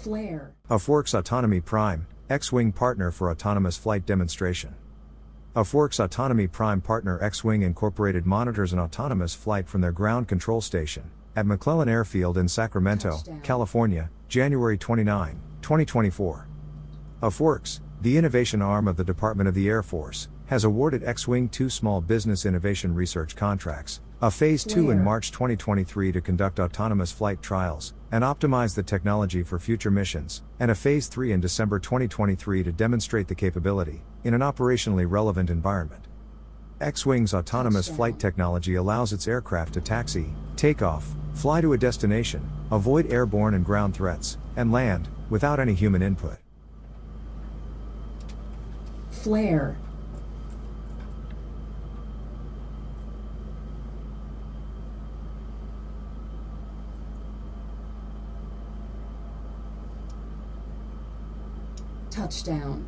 Flare. AFWERX Autonomy Prime, Xwing partner for autonomous flight demonstration. AFWERX Autonomy Prime partner Xwing Inc. monitors an autonomous flight from their ground control station at McClellan Airfield in Sacramento, Touchdown. California, January 29, 2024. AFWERX, the innovation arm of the Department of the Air Force, has awarded Xwing 2 Small Business Innovation Research contracts, a Phase 2 in Flare. March 2023 to conduct autonomous flight trials and optimize the technology for future missions, and a Phase 3 in December 2023 to demonstrate the capability in an operationally relevant environment. Xwing's autonomous Touchdown. flight technology allows its aircraft to taxi, take off, fly to a destination, avoid airborne and ground threats, and land without any human input. Flare. Touchdown.